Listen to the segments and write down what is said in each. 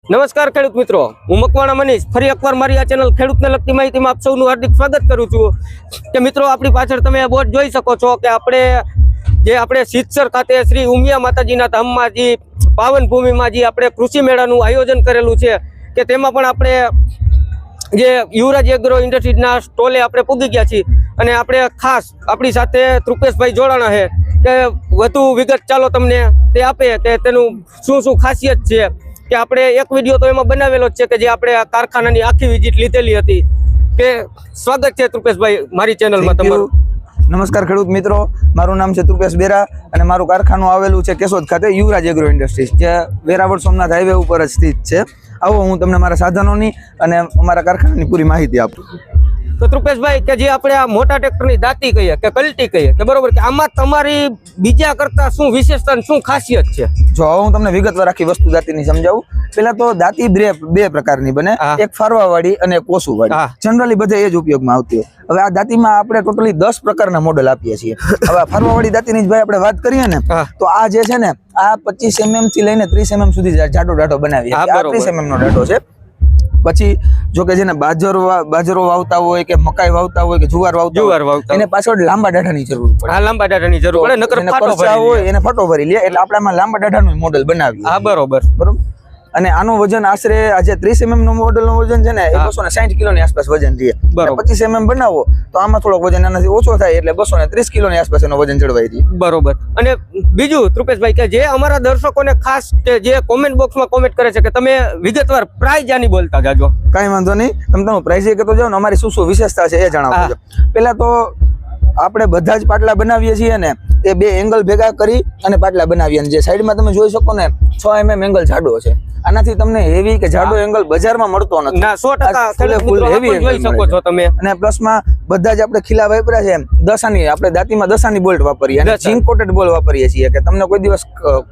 નમસ્કાર ખેડૂત મિત્રો, હું મકવાણા મનીષ ફરી એકવાર મારી આ ચેનલ ખેડૂતને લગતી માહિતીમાં આપ સૌનું હાર્દિક સ્વાગત કરું છું કે મિત્રો આપણી પાછળ તમે બોર્ડ જોઈ શકો છો કે આપણે સિદ્ધસર ખાતે શ્રી ઉમિયા માતાજીના ધામમાં જે પાવન ભૂમિમાં જે આપણે કૃષિ મેળાનું આયોજન કરેલું છે કે તેમાં પણ આપણે જે યુવરાજ એગ્રો ઇન્ડસ્ટ્રીઝના સ્ટોલે આપણે પૂગી ગયા છીએ અને આપણે ખાસ આપણી સાથે તૃપેશભાઈ જોડાણા છે કે વધુ વિગત ચાલો તમને તે આપે કે તેનું શું શું ખાસિયત છે કે આપણે એક વિડીયો તો એમાં બનાવેલો જ છે કે જે આપણે આ કારખાનાની આખી વિઝિટ લીધેલી હતી કે સ્વાગત છે તૃપેશભાઈ મારી ચેનલમાં તમારું। નમસ્કાર ખેડૂત મિત્રો, મારું નામ છે તૃપેશ બેરા અને મારું કારખાનું આવેલું છે કેશોદ ખાતે યુવરાજ એગ્રો ઇન્ડસ્ટ્રીઝ, જે વેરાવળ સોમનાથ હાઈવે ઉપર જ સ્થિત છે। આવો હું તમને મારા સાધનોની અને અમારા કારખાનાની પૂરી માહિતી આપું। તો તૃપેશભાઈ કે જે આપણે આ મોટા ટ્રેક્ટરની દાંતી કહીએ કે કલટી કહીએ કે બરોબર કે આમાં તમારી બીજા કરતા શું વિશેષતા શું ખાસિયત છે? જો હું તમને વિગતવાર આખી વસ્તુ દાંતીની સમજાવું। પેલા તો દાંતી બે પ્રકારની બને, એક ફારવાવાળી અને એક કોસુવાળી। જનરલી બધે એ જ ઉપયોગમાં આવતી હોય। હવે આ દાંતીમાં આપણે ટોટલી 10 પ્રકારના મોડેલ આપીએ છીએ। હવે ફારવાવાળી દાંતીની જ ભાઈ આપણે વાત કરીએ ને તો આ જે છે ને આ 25 mm થી લઈને 30 mm સુધી જાડો ડાઢો બનાવીએ। આ 30 mm નો ડાઢો છે। પછી જો કે જેને બાજરો વાવતા હોય કે મકાઈ વાવતા હોય કે જુવાર વાવતા એને પાછળ લાંબા દાઢાની જરૂર પડે। હા, લાંબા દાઢાની જરૂર પડે, નકર ફાટો ભરી હોય એને ફાટો ભરી લે, એટલે આપણે આમાં લાંબા દાઢાનું મોડેલ બનાવીએ। હા, બરોબર। અને આનું વજન આશરે આજે 30 mm નો મોડેલ નું વજન છે ને એ 260 કિલો ની આસપાસ વજન રહે। 25 mm બનાવો તો આમાં થોડોક વજન આનાથી ઓછો થાય એટલે 230 કિલો ની આસપાસ એનો વજન જળવાઈ રહે। બરોબર। અને બીજું તૃપેશભાઈ કે જે અમારા દર્શકોને ખાસ કે જે કોમેન્ટ બોક્સમાં કોમેન્ટ કરે છે કે તમે વિગતવાર પ્રાઇઝ આની બોલતા જાજો। કાંઈ વાંધો નહીં, તમે પ્રાઇઝ કહેતો જાઓ ને, અમારી શું શું વિશેષતા છે એ જણાવજો। પેલા તો આપણે બધા જ પાટલા બનાવીએ છીએ ને એ 2 એંગલ ભેગા કરી અને પાટલા બનાવીએ। જે સાઈડમાં તમે જોઈ શકો ને 6 mm એંગલ જાડો છે। આનાથી તમને હેવી કે જાડો એંગલ બજારમાં મળતો નથી ના, 100% ફૂલ હેવી જોઈ શકો છો તમે। અને પ્લસમાં બધા જ આપણે ખીલા વાપર્યા છે, દસાની આપણે દાંતીમાં દસાની બોલ્ટ વાપરીએ અને ઝીંક કોટેડ બોલ વાપરીએ છીએ કે તમને કોઈ દિવસ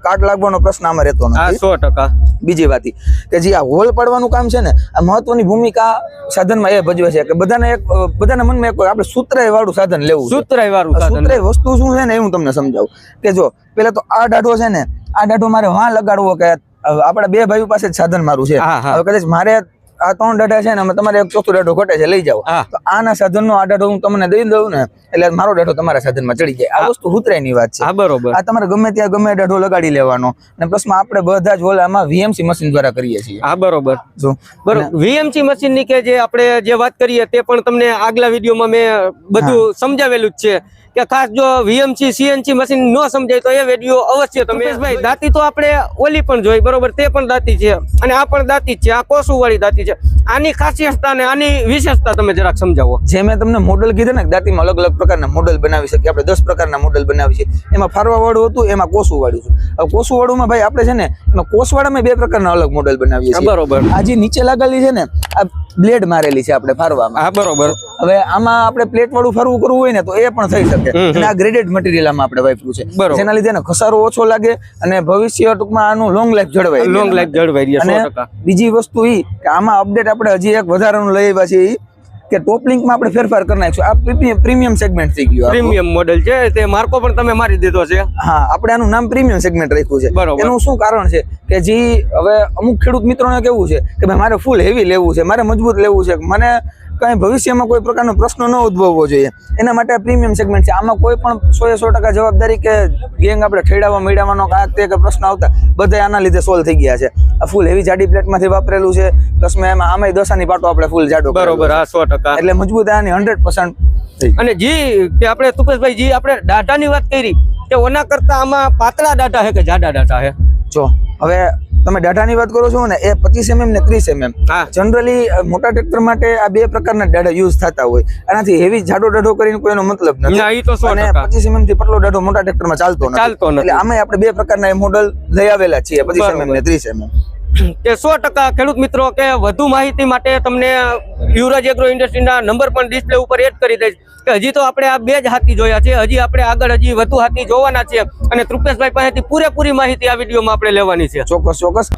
કાટ લાગવાનો પ્રશ્ન આમાં રહેતો નથી। 100%। બીજી વાત કે જે આ હોલ પાડવાનું કામ છે ને આ મહત્વની ભૂમિકા સાધનમાં એ ભજવે છે કે બધાના મનમાં એક આપણે સૂત્રાય વાળું સાધન લેવું। સૂત્રાય વસ્તુ શું છે ને એ હું તમને સમજાવું કે જો પેલા તો આ દાઢો છે ને આ દાઢો મારે વાં લગાડવો કે આપણા 2 ભાઈઓ પાસે જ સાધન મારું છે। હવે કદાચ મારે આ 3 દાઢા છે ને તમારે એક ચોથો દાઢો ઘટે છે લઈ જાઓ તો આના સાધનનો આ દાઢો હું તમને દઈ દઉં ને એટલે મારો દાઢો તમારા સાધનમાં ચડી જાય। આ વસ્તુ હુતરાયની વાત છે। બરોબર। આ તમારે ગમે ત્યાં ગમે દાઢો લગાડી લેવાનો અને પ્લસમાં આપણે બધા જ આમાં VMC મશીન દ્વારા કરીએ છીએ। હા, બરોબર। જો બરોબર, VMC મશીન ની કે જે આપણે જે વાત કરીએ તે પણ તમને આગલા વિડીયોમાં મેં બધું સમજાવેલું જ છે કે ખાસ જો VMC CNC મશીન ન સમજાય તો એ વિડીયો અવશ્ય તમે ભાઈ। દાંતી તો આપણે ઓલી પણ જોઈ, બરોબર, તે પણ દાંતી છે અને આ પણ દાંતી છે, આ કોસુ વાળી દાંતી છે। આની ખાસિયતતા અને આની વિશેષતા તમે જરાક સમજાવો। જે મેં તમને મોડેલ કીધું ને દાંતીમાં અલગ અલગ પ્રકારના મોડેલ બનાવી શકીએ આપણે, 10 પ્રકારના મોડેલ બનાવી છે। એમાં ફારવા વાળું હતું, એમાં કોસુ વાળું છે। હવે કોસુ વાળુંમાં ભાઈ આપણે છે ને એમાં કોસવાળામાં 2 પ્રકારના અલગ મોડેલ બનાવીએ છીએ। બરોબર। આ જે નીચે લાગેલી છે ને આ બ્લેડ મારેલી છે આપણે ફારવામાં। હા, બરોબર। હવે આમાં આપણે પ્લેટ વાળું ફરવું કરવું હોય ને તો એ પણ થઈ શકે અને આ ગ્રેડેડ મટીરીયલ આમાં આપણે વાપર્યું છે, જેના લીધે ઘસારો ઓછો લાગે અને ભવિષ્ય ટૂંકમાં આનું લોંગ લાઈફ જળવાય। અને બીજી વસ્તુ ઈ કે આમાં અપડેટ આપણે હજી એક વધારાનું લઈ આવ્યા છે કે ટોપ લિંકમાં આપણે ફેરફાર કરી નાખીશું। આ પ્રીમિયમ સેગમેન્ટ થઈ ગયું, પ્રીમિયમ મોડેલ છે, તે માર્કો પણ તમે મારી દીધો છે। હા, આપણે આનું નામ પ્રીમિયમ સેગમેન્ટ રાખ્યું છે। એનું શું કારણ છે કે જે હવે અમુક ખેડૂત મિત્રોને કેવું છે કે ભાઈ મારે ફૂલ હેવી લેવું છે, મારે મજબૂત લેવું છે, મને કઈ ભવિષ્યમાં કોઈ પ્રકારનો પ્રશ્ન ન ઉદ્ભવવો જોઈએ, એના માટે આ પ્રીમિયમ સેગમેન્ટ છે। આમાં કોઈ પણ 100% જવાબદારી કે ગેંગ આપણે ઠેડાવવા મેળવવાનો કાંક તે કે પ્રશ્ન આવતા બધા આના લીધે સોલ્વ થઈ ગયા છે। આ ફૂલ હેવી જાડી પ્લેટમાંથી વાપરેલું છે, પ્લસ મેં એમાં આમાંય દસાની પાટો આપણે ફૂલ જાડો, બરોબર। હા, 100%। એટલે મજબૂત આની 100%। અને જી કે આપણે તૃપેશભાઈ જી આપણે દાઢાની વાત કરી કે ઓના કરતા આમાં પાતળા દાઢા છે કે જાડા દાઢા છે? જો હવે તમે દાઢાની વાત કરો છો ને એ 25 mm ને 30 mm જનરલી મોટા ટ્રેક્ટર માટે આ 2 પ્રકારના દાઢા યુઝ થતા હોય। આનાથી હેવી જાડો દાઢો કરીને કોઈનો મતલબ નથી। ના, ઈ તો 100%। અને 25 mm થી પતલો દાઢો મોટા ટ્રેક્ટરમાં ચાલતો નથી, એટલે આમાં આપણે 2 પ્રકારના મોડલ લઈ આવેલા છીએ, 25 mm ને 30 mm। કે 100% ખેડૂત મિત્રો કે વધુ માહિતી માટે તમને યુવરાજ એગ્રો ઇન્ડસ્ટ્રીના નંબર પણ ડિસ્પ્લે ઉપર એડ કરી દઈશ કે હજી તો આપણે આ 2 જ હાથી જોયા છે, હજી આપણે આગળ હજી વધુ હાથી જોવાના છે અને તૃપેશભાઈ પાસેથી પૂરેપૂરી માહિતી આ વિડીયોમાં આપણે લેવાની છે। ચોક્કસ।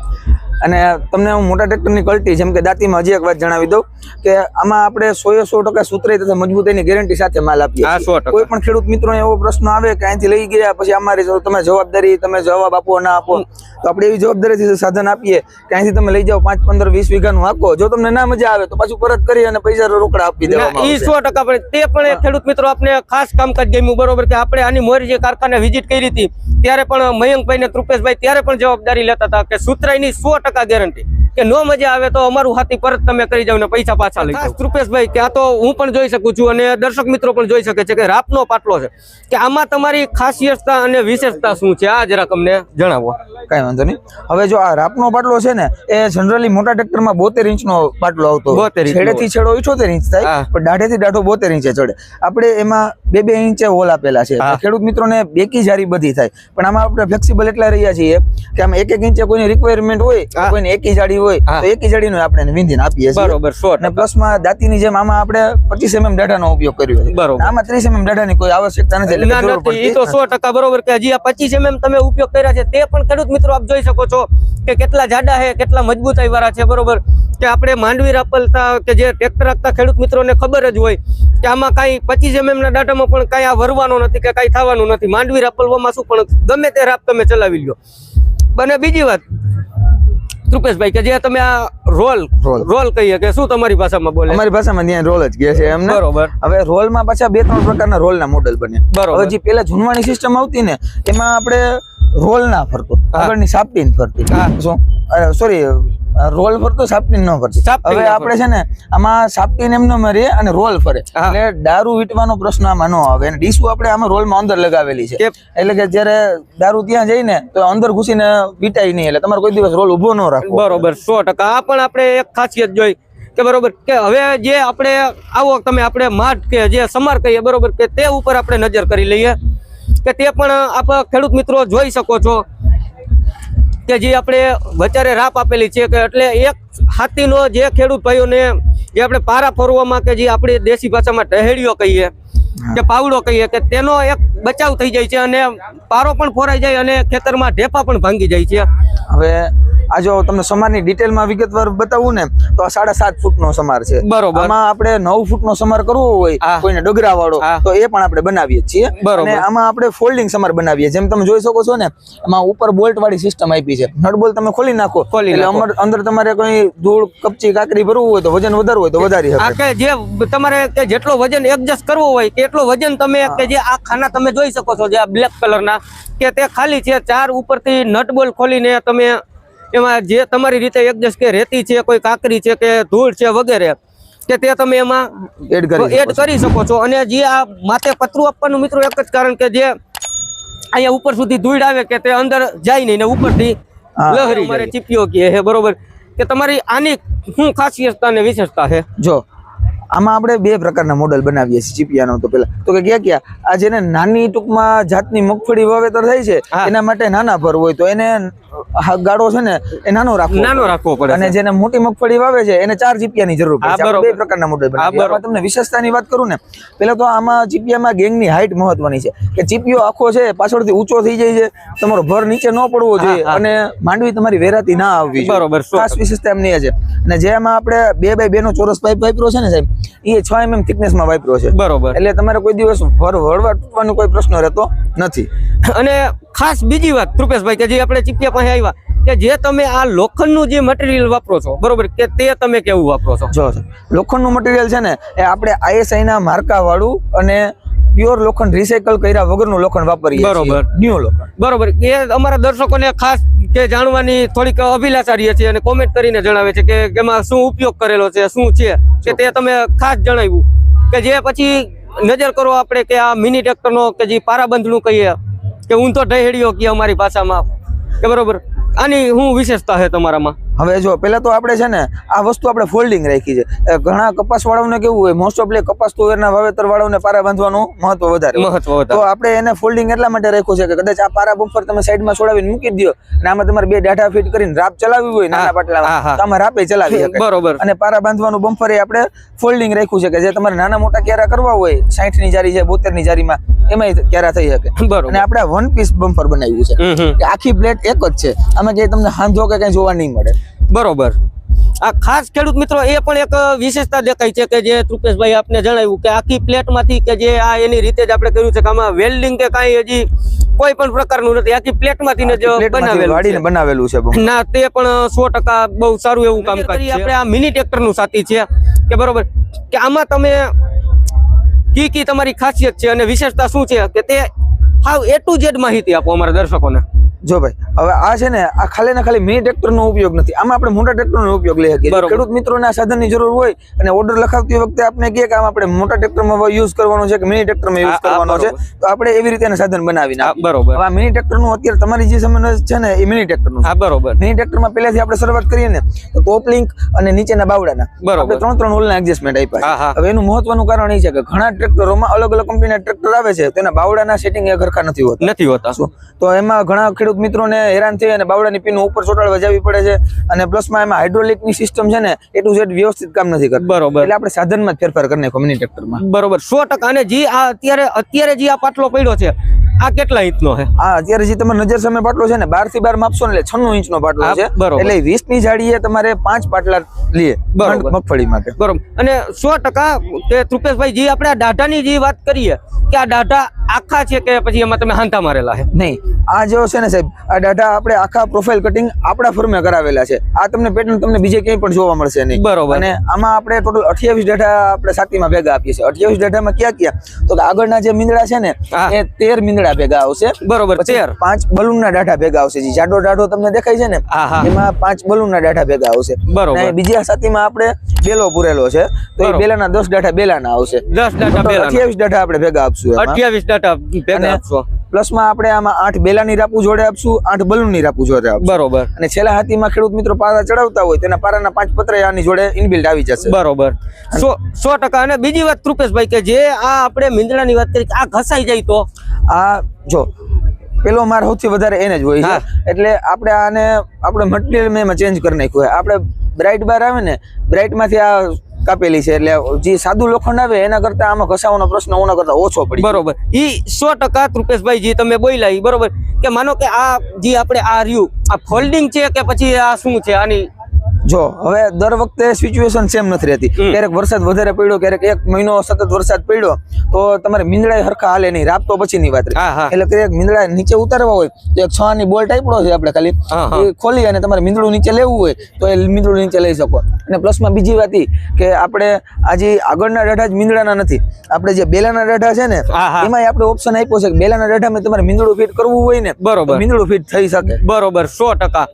અને તમને હું મોટા ટ્રેક્ટરની ક્વોલિટી જેમ કે દાંતીમાં હજી એક વાત જણાવી દઉં કે આમાં આપણે 100% સુતરાઈ તથા મજબૂતાઈની ગેરંટી સાથે માલ આપીએ છીએ. કોઈ પણ ખેડૂત મિત્રોને એવો પ્રશ્ન આવે કે અહીંથી લઈ ગયા પછી અમારી તમે જવાબદારી તમે જવાબ આપો ના આપો, તો આપણે એવી જવાબદારીથી સાધન આપીએ કે અહીંથી તમે લઈ જાઓ 5, 15, 20 વીઘાનું હાકો, જો તમને ના મજા આવે તો પાછું પરત કરી અને પૈસા રોકડા આપી દેવામાં આવશે. 100% પડે. તે પણ ખેડૂત મિત્રો આપણે ખાસ કામકાજ ગમ્યું, બરોબર કે આપણે આની મોરી જે કારખાને વિઝિટ કરી હતી ત્યારે પણ મયંકભાઈ ને કૃપેશભાઈ ત્યારે પણ જવાબદારી લેતા હતા કે સુતરાઈની 100% ગેરંટી, કે નો મજા આવે તો અમારું હાથી પરત તમે કરી જાવ ને પૈસા પાછા લઈ જાવ. કૃપેશભાઈ કે આ તો હું પણ જોઈ શકું છું અને દર્શક મિત્રો પણ જોઈ શકે છે કે રાપનો પાટલો છે, કે આમાં તમારી ખાસિયતતા અને વિશેષતા શું છે આ જરાક અમને જણાવો. કઈ વાંધો નહીં. હવે જો આ રાપનો પાટલો છે ને એ જનરલી મોટા ટ્રેક્ટરમાં 72 ઇંચનો પાટલો આવતો, છેડેથી છેડો 78 ઇંચ થાય પણ દાઢેથી દાઢો 72 ઇંચે ચડે. આપણે એમાં 2-2 ઇંચે હોલ આપેલા છે, ખેડૂત મિત્રોને બેકી જારી બધી થાય, પણ આમાં આપણે ફ્લેક્સિબલ એટલા રહ્યા છીએ કે આમાં 1-1 ઇંચે કોઈની રિક્વાયરમેન્ટ હોય, કોઈની એકી જાડી હોય તો એકી જાડીનો આપણે વિંધીને આપીએ છીએ. બરોબર. અને પ્લસમાં દાંતીની જેમ આમાં આપણે 25 mm દાઢાનો ઉપયોગ કર્યો છે. બરોબર. આમાં 30 mm દાઢાની કોઈ આવશ્યકતા નથી. એ તો 100% બરોબર કે હજી આ 25 mm તમે ઉપયોગ કર્યા છે તે પણ ખેડૂત મિત્રો આપ જોઈ શકો છો કે કેટલા જાડા છે, કેટલા મજબૂતાઈ વાળા છે. બરોબર કે આપણે માંડવી રાપલતા કે જે ટ્રેક્ટર રાખતા ખેડૂત મિત્રોને ખબર જ હોય કે આમાં કાંઈ 25 mm ના દાઢામાં પણ કાંઈ આ વરવાનો નથી કે કાંઈ થવાનું નથી. માંડવી રાપલવામાં શું પણ ગમે તે રાપ તમે ચલાવી લો. અને બીજી વાત કૃપેશભાઈ કે જે તમે આ રોલ કહીએ કે શું તમારી ભાષામાં બોલે? અમારી ભાષામાં ત્યાં રોલ જ કહે છે એમને. બરોબર. હવે રોલમાં પાછા 2-3 પ્રકારના રોલના મોડેલ બને. બરોબર. હવે જે પેલા જૂનવાણી સિસ્ટમ આવતી ને એમાં આપણે રોલ ના ફરતો, આગળની સાપટીન ફરતી. શું સોરી રોલ ફરતો સાપટીન ન ફરતી. હવે આપણે છે ને આમાં સાપટીન એમનો મરે અને રોલ ફરે એટલે દારૂ વીટવાનો પ્રશ્ન આમાં ન આવે. અને ડીશું આપણે આમાં રોલમાં અંદર લગાવેલી છે એટલે કે જ્યારે દારૂ ત્યાં જઈને તો અંદર ઘૂસીને વીટાય નહીં, એટલે તમારે કોઈ દિવસ રોલ ઉભો ન રાખવો. બરોબર. 100%. આ પણ આપણે એક ખાસિયત જોઈ કે બરોબર કે હવે જે આપણે આવો તમે આપણે માઠ કે જે સમાર કહીએ બરોબર કે તે ઉપર આપણે નજર કરી લઈએ કે તે પણ આપ ખેડૂત મિત્રો જોઈ શકો છો કે જે આપણે વચારે રાપ આપેલી છે કે એટલે એક હાથીનો જે ખેડૂત ભાઈઓને જે આપણે પારા ફરવામાં કે જે આપણી દેશી ભાષામાં ટહેડીઓ કહીએ કે પાવડો કહીએ કે તેનો એક બચાવ થઈ જાય છે અને પારો પણ ફોરાઈ જાય અને ખેતરમાં ઢેફા પણ ભાંગી જાય છે. હવે આ જો તમને સમારની ડિટેલમાં વિગતવાર બતાવું ને તો આ 7.5 ફૂટનો સમાર છે. બરોબર. આમાં આપણે 9 ફૂટનો સમાર કરવો હોય કોઈને ડગરા વાળો તો એ પણ આપણે બનાવીએ છીએ. અને આમાં આપણે ફોલ્ડિંગ સમાર બનાવીએ. જેમ તમે જોઈ શકો છો ને એમાં ઉપર બોલ્ટ વાળી સિસ્ટમ આપી છે. નટ બોલ્ટ તમે ખોલી નાખો એટલે અંદર તમારે કોઈ ધૂળ કપચી કાકરી ભરવું હોય તો વજન વધારવું હોય તો વધારી શકે. કે જે તમારે કે જેટલો વજન એડજસ્ટ કરવો હોય કેટલો વજન તમે કે જે આ ખાના તમે જોઈ શકો છો જે આ બ્લેક કલરના કે તે ખાલી છે 4 ઉપરથી નટ બોલ્ટ ખોલીને તમે એમાં જે તમારી રીતે એડજસ્ટ કે રેતી છે કોઈ કાકરી છે કે ધૂળ છે વગેરે કે તે તમે એમાં એડ કરી શકો છો. અને જે આ માથે પતરું આપવાનું મિત્રો એક જ કારણ કે જે અહીંયા ઉપર સુધી ધૂળ આવે કે તે અંદર જાય નહીં ને ઉપરથી લહેરી મારે ચીપિયો કે હે. બરોબર કે તમારી આની શું ખાસિયતતા અને વિશેષતા છે? જો આમાં આપણે 2 પ્રકારના મોડેલ બનાવીએ છીએ ચીપિયાનો. તો પેલા તો કે ક્યાં આ જેને નાની ટૂંકમાં જાતની મગફળી વાવેતર થાય છે એના માટે નાના ભર હોય તો એને ગાડો છે ને એ નાનો રાખવો પડે. અને જેને મોટી મગફળી વાવે છે એને 4 ચીપિયાની જરૂર પડે. 2 પ્રકારના મોડેલ બનાવીએ. આમાં તમને વિશેષતાની વાત કરું ને પેલા તો આમાં ચીપિયામાં ગેંગની હાઈટ મહત્વની છે કે ચીપિયો આખો છે પાછળથી ઊંચો થઈ જાય છે, તમારો ભર નીચે ન પડવો જોઈએ અને માંડવી તમારી વેરાતી ના આવવી જોઈએ. બરોબર. ખાસ વિશેષતા એમની છે. અને જેમાં આપણે 2x2 નો ચોરસ પાઇપ વાપર્યો છે ને સાહેબ એ 6 mm થિકનેસમાં વાપર્યો છે. બરોબર. એટલે તમારે કોઈ દિવસ ભર વળવા તૂટવાનો કોઈ પ્રશ્ન રહેતો નથી. અને ખાસ બીજી વાત કૃપેશભાઈ કે જે આપણે ચીપિયા પાસે આવ્યા કે જે તમે આ લોખંડનું જે મટીરિયલ વાપરો છો બરોબર કે તે તમે કેવું વાપરો છો? જો લોખંડનું મટીરિયલ છે ને એ આપણે ISI ના માર્કા વાળું અને પ્યોર લોખંડ રિસાયકલ કર્યા વગરનું લોખંડ વાપરીએ. બરોબર. ન્યુ લોખંડ. બરોબર. એ અમારા દર્શકોને ખાસ કે જાણવાની થોડીક અભિલાષા રહી છે અને કોમેન્ટ કરીને જણાવે છે કે એમાં શું ઉપયોગ કરેલો છે શું છે કે તે તમે ખાસ જણાવ્યું કે જે પછી નજર કરો આપણે કે આ મિની ટ્રેક્ટરનો કે જે પારાબંધનું કહીએ કે ઊંધો ઢહેડીઓ કહીએ અમારી ભાષામાં કે બરોબર આની શું વિશેષતા છે તમારામાં? હવે જો પેલા તો આપણે છે ને આ વસ્તુ આપણે ફોલ્ડિંગ રાખી છે. ઘણા કપાસ વાળાઓને કેવું હોય મોસ્ટ ઓફ કપાસ તુવેરના વાવેતર વાળાઓને પારા બાંધવાનું મહત્વ વધારે. તો આપણે એને ફોલ્ડિંગ એટલા માટે રાખ્યું છે કે કદાચ આ પારા બમ્પર તમે સાઈડમાં છોડાવીને મૂકી દો અને આમાં તમારે 2 દાઢા ફિટ કરીને રાપ ચલાવવી હોય નાના પાટલામાં તો આમાં રાપે ચલાવી શકે. બરોબર. અને પારા બાંધવાનું બમ્પર એ આપણે ફોલ્ડિંગ રાખ્યું છે કે જે તમારે નાના મોટા ક્યારા કરવા હોય 60 ની જારી છે 72 ની જારીમાં એમાં ક્યારા થઈ શકે. અને આપણે 1 પીસ બમ્પર બનાવ્યું છે કે આખી પ્લેટ એક જ છે, આમાં ક્યાંય તમને હાંધો કે કઈ જોવા નહીં મળે. બરોબર. આ ખાસ ખેડૂત મિત્રો એ પણ એક વિશેષતા દેખાય છે કે જે રૂપેશભાઈ આપને જણાવ્યું કે આખી પ્લેટમાંથી કે જે આ એની રીતે જ આપણે કર્યું છે કે આમાં વેલ્ડિંગ કે કાંઈ હજી કોઈ પણ પ્રકારનું નથી, આખી પ્લેટમાંથી જ બનાવેલું છે ના. તે પણ 100% બહુ સારું એવું કામકાજ છે. આપણે આ મિની ટ્રેક્ટરનું સાથી છે કે બરોબર, કે આમાં તમે કી તમારી ખાસિયત છે અને વિશેષતા શું છે કે તે હાવ A to Z માહિતી આપો અમારા દર્શકોને. જો ભાઈ હવે આ છે ને આ ખાલી ને ખાલી મિની ટ્રેક્ટર નો ઉપયોગ નથી, આમાં આપણે મોટા ટ્રેક્ટર નો ઉપયોગ લઈ શકીએ. ખેડૂત મિત્રોને આ સાધનની જરૂર હોય અને ઓર્ડર લખાવતી વખતે આપણે કહે કે આમ આપણે મોટા ટ્રેક્ટરમાં યુઝ કરવાનો છે કે મિની ટ્રેક્ટરમાં યુઝ કરવાનો છે, તો આપણે એવી રીતે સાધન બનાવી નાખીએ. બરોબર. હવે આ મિની ટ્રેક્ટર નું અત્યારે તમારી જે સમજ છે ને એ મિની ટ્રેક્ટર નું. બરોબર. મિની ટ્રેક્ટરમાં પહેલાથી આપણે શરૂઆત કરીએ ને તો ટોપ લિંક અને નીચેના બાવડાના આપણે 3 હોલના એડજસ્ટમેન્ટ આપ્યા. હવે એનું મહત્વનું કારણ એ છે કે ઘણા ટ્રેક્ટરોમાં અલગ અલગ કંપનીના ટ્રેક્ટર આવે છે, તેના બાવડાના સેટિંગ એ ઘરખા નથી હોતા. તો એમાં ઘણા ખેડૂત મિત્રોને હેરાન થઈ અને બાવડાની પિન ઉપર ચોટાડવા જવી પડે છે, અને પ્લસમાં એમાં હાઇડ્રોલિક ની સિસ્ટમ છે ને A to Z વ્યવસ્થિત કામ નથી કરતી. બરોબર. એટલે આપણે સાધનમાં જ ફેરફાર કરી નાખ્યો મિની ટ્રેક્ટરમાં. બરોબર. 100%. અને જે આ અત્યારે જે આ પાટલો પડ્યો છે આ કેટલા ઇંચનો છે? આ અત્યારે જે તમારી નજર સામે પાટલો છે ને 12 થી 12 માપશો ને એટલે 96 ઇંચનો પાટલો છે. એટલે 20 ની જાડીએ તમારે 5 પાટલા લે મગફળી માટે. બરોબર. અને 100% કે રૂપેશભાઈ જે આપણે આ દાઢાની જે વાત કરીએ કે આ દાઢા આખા છે કે પછી એમાં તમે હાંધા મારેલા છે? નહીં, આ જો છે ને સાહેબ આ દાઢા આપણે આખા પ્રોફાઇલ કટિંગ આપણા ફર્મે કરાવેલા છે. આ તમને પેટર્ન તમને બીજે ક્યાંય પણ જોવા મળશે નહીં. બરોબર. અને આમાં આપણે ટોટલ 28 દાઢા આપણે સાતીમાં ભેગા આપીએ છીએ. 28 દાઢામાં ક્યાં તો કે આગળના જે મીંદડા છે ને એ 13 મીંદડા ભેગા આવશે. બરોબર. 5 બલૂનના દાઢા ભેગા આવશે. જે જાડો દાઢો તમને દેખાય છે ને એમાં 5 બલૂનના દાઢા ભેગા આવશે. બરોબર. બીજી સાતીમાં આપણે બેલો પૂરેલો છે તો એ બેલાના 10 દાઢા બેલાના આવશે. 10 દાઢા બેલાના 28 દાઢા આપણે ભેગા આપશું. 28 દાઢા ભેગા આપશો. પ્લસમાં આપણે આમાં 8 બેલાની રાપુ જોડે આપશું, 8 બલૂનની રાપુ જોડે આપશું. બરોબર. અને છેલ્લા હાથીમાં ખેડૂત મિત્રો પારા ચડાવતા હોય તેના પારાના 5 પતરા આની જોડે ઇનબિલ્ટ આવી જશે. બરોબર. 100%. અને બીજી વાત રૂપેશભાઈ કે જે આ આપણે મીંદડાની વાત કરી આ ઘસાઈ જાય તો આ જો પેલો માર સૌથી વધારે એને જ હોય છે. એટલે આપણે આને આપણે મટીરિયલ મેં ચેન્જ કરી નાખ્યું છે. આપણે બ્રાઇટ બાર આવે ને બ્રાઇટ માંથી આ કાપેલી છે, એટલે જે સાદું લોખંડ આવે એના કરતા આમાં ઘસાવાનો પ્રશ્ન ઓના કરતા ઓછો પડી. બરોબર. ઈ 100% રૂપેશભાઈ જે તમે બોલ્યા ઈ બરોબર, કે માનો કે આ જે આપણે આ રહ્યું આ ફોલ્ડિંગ છે કે પછી આ શું છે આની? જો હવે દર વખતે સિચ્યુએશન સેમ નથી રહેતી. ક્યારેક વરસાદ વધારે પડ્યો, ક્યારેક 1 મહિનો સતત વરસાદ પડ્યો તો તમારે મીંદડા હરખા હાલે નહીં, રાત તો પછી ની વાત. એટલે ક્યારેક મીંદડા નીચે ઉતારવા હોય તો એક 6 ની બોલ્ટ આપ્યો છે આપણે ખાલી એ ખોલી અને તમારે મીંદડું નીચે લેવું હોય તો એ મીંદડું નીચે લઈ શકો. અને પ્લસમાં બીજી વાત એ કે આપણે આજે આગળના દાઢા જ મીંદડાના નથી, આપણે જે બેલાના દાઢા છે ને એમાં આપણે ઓપ્શન આપ્યો છે કે બેલાના દાઢામાં તમારે મીંદડું ફિટ કરવું હોય ને બરોબર મીંદડું ફિટ થઈ શકે. બરોબર. 100%.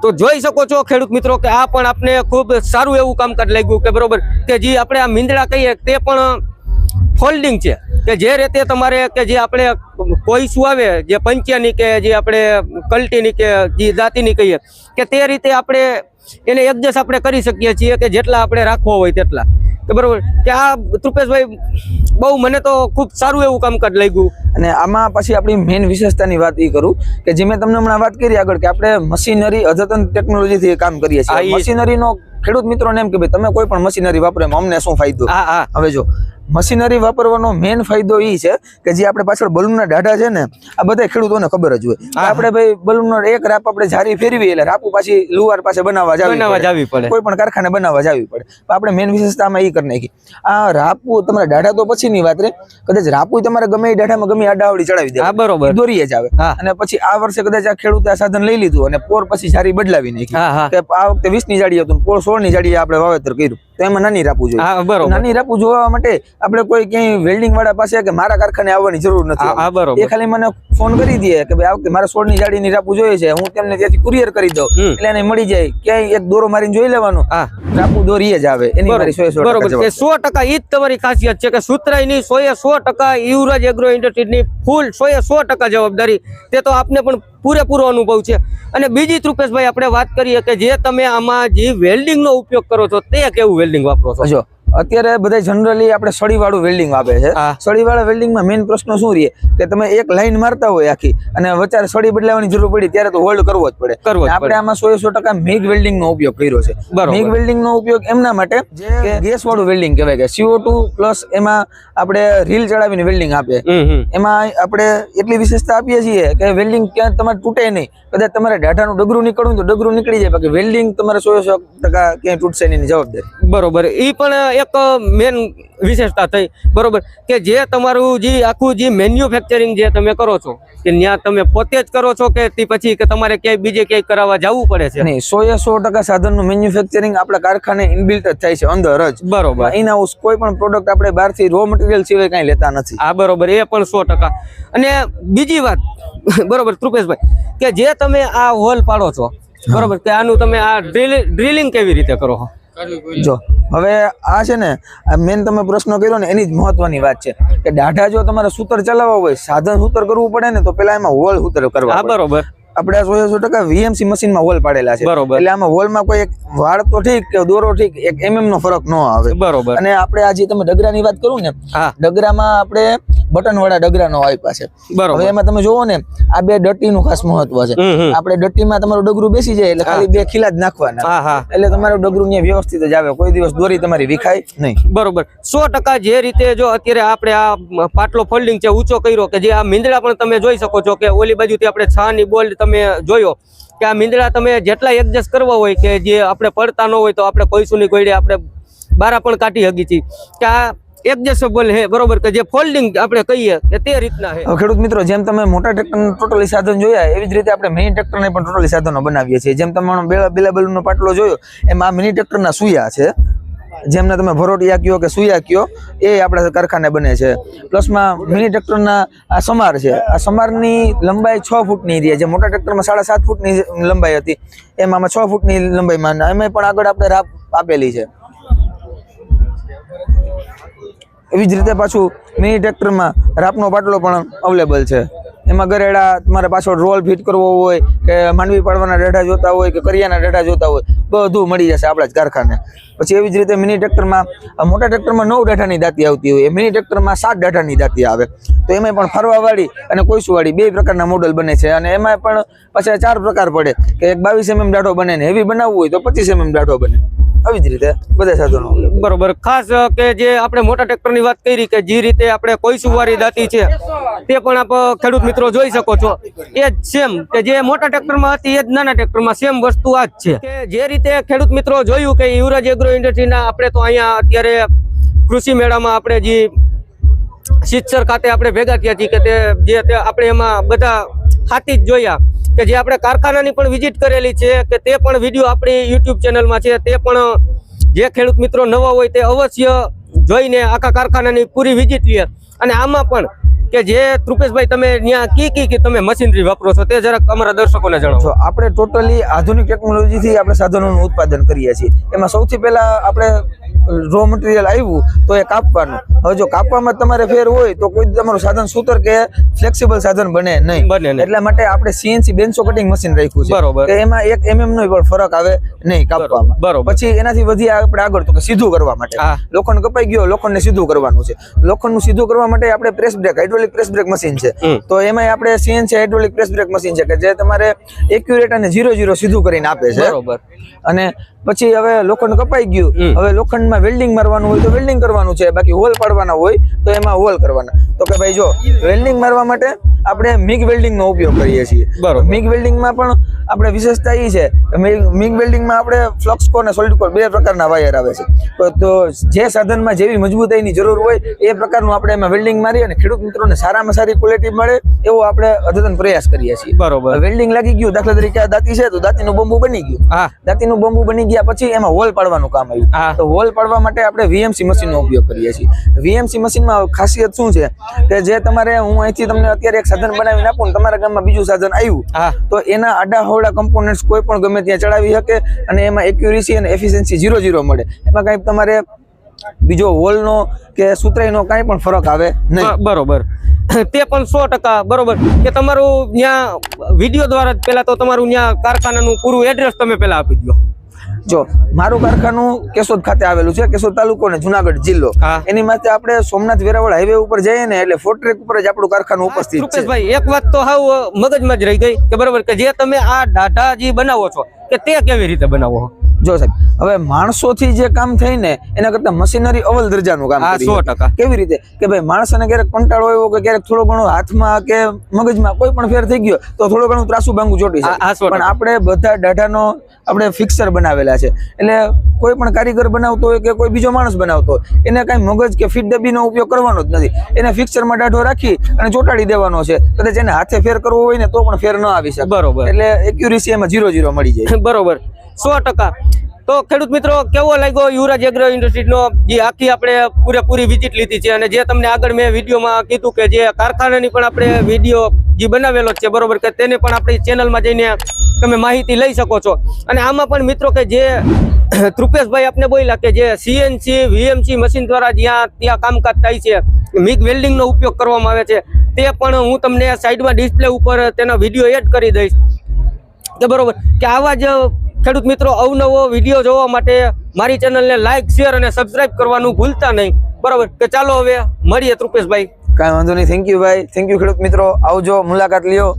તો જોઈ શકો છો ખેડૂત મિત્રો કે આ પણ આપને ખૂબ સારું એવું કામકાજ લાગ્યું કે બરોબર, કે જે આપણે આ મીંદડા કહીએ તે પણ ફોલ્ડિંગ છે કે જે રીતે તમારે કે જે આપણે કોઈ શું આવે જે પંચ્યાની કે જે આપણે કલ્ટીની કે જે જાતિની કહીએ કે તે રીતે આપણે એને એડજસ્ટ આપણે કરી શકીએ છીએ કે જેટલા આપણે રાખવો હોય તેટલા. કે બરોબર કે આ રૂપેશભાઈ બહુ મને તો ખૂબ સારું એવું કામકાજ લાગ્યું. અને આમાં પછી આપણી મેઇન વિશેષતાની વાત એ કરું કે જે મેં તમને હમણાં વાત કરી આગળ કે આપણે મશીનરી અદ્યતન ટેકનોલોજીથી કામ કરીએ છીએ. મશીનરીનો ખેડૂત મિત્રોને એમ કે ભાઈ તમે કોઈ પણ મશીનરી વાપરો એમાં અમને શું ફાયદો? હવે જો મશીનરી વાપરવાનો મેઇન ફાયદો એ છે કે જે આપણે પાછળ બલૂનના દાઢા છે ને આ બધા ખેડૂતોને ખબર જ હોય. આપણે ભાઈ બલૂનનો એક રાપ આપણે જારી ફેરવી એટલે રાપુ પાછી લુવાર પાસે બનાવવા જવી પડે, કોઈ પણ કારખાને બનાવવા જવી પડે. આપણે મેઇન વિશેષતામાં એ કરી નાખી આ રાપુ તમારે દાઢા તો પછીની વાત રે, કદાચ રાપુ તમારે ગમે એ દાઢામાં ગમે આડાવડી ચડાવી દે બરોબર દોરીએ જ આવે. અને પછી આ વર્ષે કદાચ આ ખેડૂતે આ સાધન લઈ લીધું અને પોર પછી જારી બદલાવી નાખી કે આ વખતે 20 ની જાડી હતું, પોર 16 ની જાડીએ આપણે વાવેતર કર્યું તો એમાં નાની રાપુ જોઈએ. નાની રાપુ જોવા માટે આપણે કોઈ ક્યાંય વેલ્ડિંગ વાળા પાસે કે મારા કારખાને આવવાની જરૂર નથી. એ ખાલી મને ફોન કરી દે કે ભાઈ આ વખતે મારે 16 ની જાડીની રાપુ જોઈએ છે, હું તેમને ત્યાંથી કુરિયર કરી દઉં એટલે એને મળી જાય. ક્યાંય એક દોરો મારીને જોઈ લેવાનો, રાપુ દોરી જ આવે. એની મારી 100% ઈ જ તમારી ખાસિયત છે કે સુતરાયની 100% યુવરાજ એગ્રો ઇન્ડસ્ટ્રીઝની ફૂલ 100% જવાબદારી તે તો આપને પણ પૂરેપૂરો અનુભવ છે. અને બીજી રૂપેશભાઈ આપણે વાત કરીએ કે જે તમે આમાં જે વેલ્ડિંગ નો ઉપયોગ કરો છો તે કેવું વેલ્ડિંગ વાપરો છો? જો અત્યારે બધા જનરલી આપણે સળીવાળું વેલ્ડિંગ આપે છે. સળીવાળા વેલ્ડિંગમાં મેઇન પ્રશ્ન શું રહે કે તમે એક લાઈન મારતા હોય આખી અને વચ્ચે સળી બદલાવાની જરૂર પડી ત્યારે તો હોલ્ડ કરવો જ પડે. આપણે આમાં 100% MIG વેલ્ડિંગ નો ઉપયોગ કર્યો છે. MIG વેલ્ડિંગ નો ઉપયોગ એમના માટે કે ગેસ વાળું વેલ્ડિંગ કહેવાય કે CO2 પ્લસ એમાં આપણે રીલ ચડાવીને વેલ્ડિંગ આપે. એમાં આપણે એટલી વિશેષતા આપીએ છીએ કે વેલ્ડિંગ ક્યાં તમારે તૂટે નહીં. કદાચ તમારે ડાઢાનું ડગરું નીકળવું તો ડગરું નીકળી જાય, બાકી વેલ્ડિંગ તમારે 100% ક્યાંય તૂટશે નહીં, જવાબદારી. બરોબર, એ પણ એક મેન વિશેષતા થઈ. બરોબર, કે જે તમારું જે આખું જે મેન્યુફેક્ચરિંગ જે તમે કરો છો કે ત્યાં તમે પોતે જ કરો છો કે તે પછી કે તમારે ક્યાંય બીજે ક્યાંય કરાવવા જવું પડે છે? નહીં, 100% સાધનનું મેન્યુફેક્ચરિંગ આપણા કારખાને ઇનબિલ્ટ જ થાય છે અંદર જ. બરોબર, એના કોઈ પણ પ્રોડક્ટ આપણે બહારથી રો મટીરિયલ સિવાય કાંઈ લેતા નથી. હા બરોબર, એ પણ 100%. અને બીજી વાત, બરોબર કૃપેશભાઈ, કે જે તમે આ હોલ પાડો છો, બરોબર, કે આનું તમે આ ડ્રિલિંગ કેવી રીતે કરો છો? જો હવે આ છે ને, આ મેન તમે પ્રશ્ન કર્યો ને, એની જ મહત્વની વાત છે કે દાઢા જો તમારે સૂતર ચલાવવા હોય, સાધન સૂતર કરવું પડે ને, તો પેલા એમાં હોલ સૂતર કરવા. બરોબર, આપણે 100% VMC મશીનમાં હોલ પાડેલા છે. એટલે આમાં હોલમાં કોઈ એક વાળ તો ઠીક કે દોરો ઠીક, એક નો ફરક ન આવે. બરોબર. અને આપણે આજે તમે ડગરાની વાત કરું ને, ડગરામાં આપણે બટન વાળા ડગરા નો આપ્યા છે. બરોબર, હવે એમાં તમે જોવો ને, આ બે ડટ્ટી નું ખાસ મહત્વ છે. આપણે ડટ્ટીમાં તમારું ડગરું બેસી જાય એટલે ખાલી બે ખીલા જ નાખવાના, એટલે તમારું ડગરું ત્યાં વ્યવસ્થિત જ આવે, કોઈ દિવસ દોરી તમારી વિખાય નહીં. બરોબર, 100% જે રીતે જો અત્યારે આપણે આ પાટલો ફોલ્ડિંગ છે ઊંચો કર્યો, કે જે આ મીંદડા પણ તમે જોઈ શકો છો કે ઓલી બાજુથી આપણે 6 ની બોલ્ટ તમે જોયો કે આ મીંદડા તમે જેટલા એડજસ્ટ કરવા હોય કે જે આપણે પડતા ન હોય તો આપણે કોઈસુની કોઈડે આપણે બારા પણ કાઢી હકી છીએ કે આ એડજસ્ટેબલ હે. બરોબર, કે જે ફોલ્ડિંગ આપણે કહીએ કે તે રીતના હે. ખેડૂત મિત્રો, જેમ તમે મોટા ટ્રેક્ટર ટોટલી સાધન જોયા, એવી જ રીતે આપણે મિની ટ્રેક્ટરને પણ ટોટલી સાધનો બનાવીએ છીએ. જેમ તમે બેલાબેલનો પાટલો જોયો, એમાં મિની ટ્રેક્ટરના સુયા છે, જેમને તમે ભરોટિયા કયો કે સુયા કયો, એ આપણા કારખાને બને છે. પ્લસમાં મિની ટ્રેક્ટરના આ સમાર છે. આ સમારની લંબાઈ 6 ફૂટની રહી, જે મોટા ટ્રેક્ટરમાં 7.5 ફૂટની લંબાઈ હતી, એમાં 6 ફૂટની લંબાઈમાં એમાં પણ આગળ આપણે રાપ આપેલી છે. એવી જ રીતે પાછું મિની ટ્રેક્ટરમાં રાપનો પાટલો પણ અવેલેબલ છે. એમાં ગરેડા તમારે પાછળ રોલ ફિટ કરવો હોય કે માંડવી પાડવાના ડેઢા જોતા હોય કે કરિયાના ડેઢા જોતા હોય, બધું મળી જશે આપણા જ કારખાને. પછી એવી જ રીતે મિની ટ્રેક્ટરમાં, મોટા ટ્રેક્ટરમાં 9 દાઢાની દાંતી આવતી હોય, મિની ટ્રેક્ટરમાં 7 દાઢાની દાંતી આવે. તો એમાં પણ ફરવાવાળી અને કોઈસુવાળી 2 પ્રકારના મોડલ બને છે. અને એમાં પણ પાછા 4 પ્રકાર પડે કે એક 22 mm દાઢો બને ને હેવી બનાવવું હોય તો 25 mm દાઢો બને. આવી જ રીતે બધા સાધનો. બરોબર, ખાસ કે જે આપણે મોટા ટ્રેક્ટરની વાત કરી કે જે રીતે આપણે કોઈસુવાળી દાંતી છે તે પણ આપ ખેડૂત મિત્રો જોઈ શકો છો. એ જ સેમ કે જે મોટા ટ્રેક્ટરમાં હતી એ જ નાના ટ્રેક્ટરમાં સેમ વસ્તુ આ જ છે. કે જે રીતે ખેડૂત મિત્રો જોયું કે યુવરાજ એગ્રો ઇન્ડસ્ટ્રીના આપણે તો અહીંયા અત્યારે કૃષિ મેળામાં આપણે જે સિત્સર ખાતે આપણે ભેગા થયા છીએ કે તે જે આપણે એમાં બધા હાથી જ જોયા કે જે આપણે કારખાનાની પણ વિઝિટ કરેલી છે કે તે પણ વિડીયો આપણી YouTube ચેનલમાં છે. તે પણ જે ખેડૂત મિત્રો નવા હોય તે અવશ્ય જોઈને આખા કારખાનાની પૂરી વિઝિટ લે. અને આમાં પણ કે જે કૃપેશભાઈ તમે ત્યાં કી તમે મશીનરી વાપરો છો તે જરાક અમારા દર્શકોને જણાવો. આપણે ટોટલી આધુનિક ટેકનોલોજીથી આપણે સાધનોનું ઉત્પાદન કરીએ છીએ. એમાં સૌથી પહેલા આપણે રો મટીરિયલ આવ્યું તો એ કાપવાનું. હવે જો કાપવામાં તમારે ફેર હોય તો કોઈ તમારું સાધન સૂતર કે ફ્લેક્સિબલ સાધન બને નહીં. એટલા માટે આપણે CNC બેન્સો કટિંગ મશીન રાખ્યું છે. બરોબર, કે એમાં 1 mm નો પણ ફરક આવે નહીં કાપવામાં. બરોબર, પછી એનાથી વધી આપણે આગળ તો કે સીધું કરવા માટે લોખંડ કપાઈ ગયો, લોખંડને સીધું કરવાનું છે. લોખંડનું સીધું કરવા માટે આપણે press brake, hydraulic press brake machine છે. તો એમાં આપણે CNC hydraulic press brake machine છે કે જે તમારે એક્યુરેટ અને 0-0 સીધું કરીને આપે છે. બરોબર, અને પછી હવે લોખંડ કપાઈ ગયું, હવે લોખંડમાં વેલ્ડિંગ મારવાનું હોય તો વેલ્ડિંગ કરવાનું છે, બાકી હોલ પાડવાના હોય તો એમાં હોલ કરવાના. તો કે ભાઈ જો વેલ્ડિંગ મારવા માટે આપણે MIG વેલ્ડિંગ નો ઉપયોગ કરીએ છીએ. MIG વેલ્ડિંગમાં પણ આપણે વિશેષતા એ છે કે MIG વેલ્ડિંગમાં આપણે ફ્લક્સ કોર અને સોલિડ કોર 2 પ્રકારના વાયર આવે છે. તો જે સાધનમાં જેવી મજબૂતાઈની જરૂર હોય એ પ્રકારનું આપણે એમાં વેલ્ડિંગ મારી અને ખેડૂત મિત્રોને સારામાં સારી ક્વોલિટી મળે એવો આપણે અદ્યતન પ્રયાસ કરીએ છીએ. બરોબર, વેલ્ડિંગ લાગી ગયું, દાખલા તરીકે આ દાંતી છે તો દાંતીનું બંબુ બની ગયું. દાંતીનું બંબુ બની ગયા પછી એમાં હોલ પાડવાનું કામ આવ્યું. તો હોલ પાડવા માટે આપણે VMC મશીનનો ઉપયોગ કરીએ છીએ. VMC મશીનમાં ખાસિયત શું છે કે જે તમારે હું અહીંથી તમને અત્યારે એક સાધન બનાવીને આપું, તમારા ગામમાં બીજું સાધન આવ્યું તો એના આડા હોવડા કમ્પોનન્ટ્સ કોઈ પણ ગમે ત્યાં ચડાવી શકે અને એમાં એક્યુરેસી અને એફિશિયન્સી 0-0 મળે. એમાં કઈ તમારે બીજો હોલનો કે સુતરાઈનો કાંઈ પણ ફરક આવે નહીં. બરોબર, તે પણ 100%. બરોબર, કે તમારું ત્યાં વિડીયો દ્વારા પેલા તો તમારું ત્યાં કારખાનાનું પૂરું એડ્રેસ તમે પેલા આપી દો. જો મારું કારખાનું કેશોદ ખાતે આવેલું છે, કેશોદ તાલુકો ને જુનાગઢ જિલ્લો. એની માટે આપણે સોમનાથ વેરાવળ હાઈવે ઉપર જઈએ ને એટલે ફોર્ટ ટ્રેક ઉપર જ આપણું કારખાનું ઉપસ્થિત છે. રૂપેશભાઈ એક વાત તો હાવ મગજમાં જ રહી ગઈ કે બરોબર કે જે તમે આ ડાઢા જે બનાવો છો કે તે કેવી રીતે બનાવો? જો સાહેબ, હવે માણસોથી જે કામ થાય ને એના કરતા મશીનરી અવ્વલ દરજાનું કામ કરી. 100%. કેવી રીતે કે ભાઈ માણસને ક્યારેક કંટાળો આવ્યો કે ક્યારેક થોડો ઘણો હાથમાં કે મગજમાં કોઈ પણ ફેર થઈ ગયો તો થોડો ઘણું ત્રાસુ ભાંગું ચોટી જાય. પણ આપણે બધા ડાઢાનો આપણે ફિક્સર બનાવેલા છે, એટલે કોઈ પણ કારીગર બનાવતો હોય કે કોઈ બીજો માણસ બનાવતો હોય એને કઈ મગજ કે ફીટ ડબ્બીનો ઉપયોગ કરવાનો જ નથી. એને ફિક્સરમાં ડાઢો રાખી અને ચોટાડી દેવાનો છે. કદાચ એને હાથે ફેર કરવો હોય ને તો પણ ફેર ન આવી શકે. બરોબર. એટલે એક્યુરેસી એમાં 0-0 મળી જાય. બરોબર, 100%. તો ખેડૂત મિત્રો, કેવો લાગ્યો યુવરાજ એગ્રો ઇન્ડસ્ટ્રીઝનો જે આખી આપણે પૂરેપૂરી વિઝિટ લીધી છે, અને જે તમને આગળ મેં વિડીયોમાં કીધું કે જે કારખાનાની પણ આપણે વિડીયો જે બનાવેલો છે બરોબર કે તેને પણ આપણી ચેનલમાં જઈને તમે માહિતી લઈ શકો છો. અને આમાં પણ મિત્રો કે જે રૂપેશભાઈ આપને બોલ્યા કે જે CNC VMC મશીન દ્વારા ત્યાં કામકાજ થાય છે, મિગ વેલ્ડિંગનો ઉપયોગ કરવામાં આવે છે, તે પણ હું તમને સાઈડમાં ડિસ્પ્લે ઉપર તેનો વિડીયો એડ કરી દઈશ કે બરોબર કે આવા જ ખેડૂત મિત્રો અવનવો વિડીયો જોવા માટે મારી ચેનલને લાઈક, શેર અને સબસ્ક્રાઇબ કરવાનું ભૂલતા નહીં. બરોબર કે ચાલો હવે મળીએ રૂપેશભાઈ. કાંઈ વાંધો નહીં. થેન્ક યુ ભાઈ, થેન્ક યુ ખેડૂત મિત્રો. આવજો, મુલાકાત લ્યો.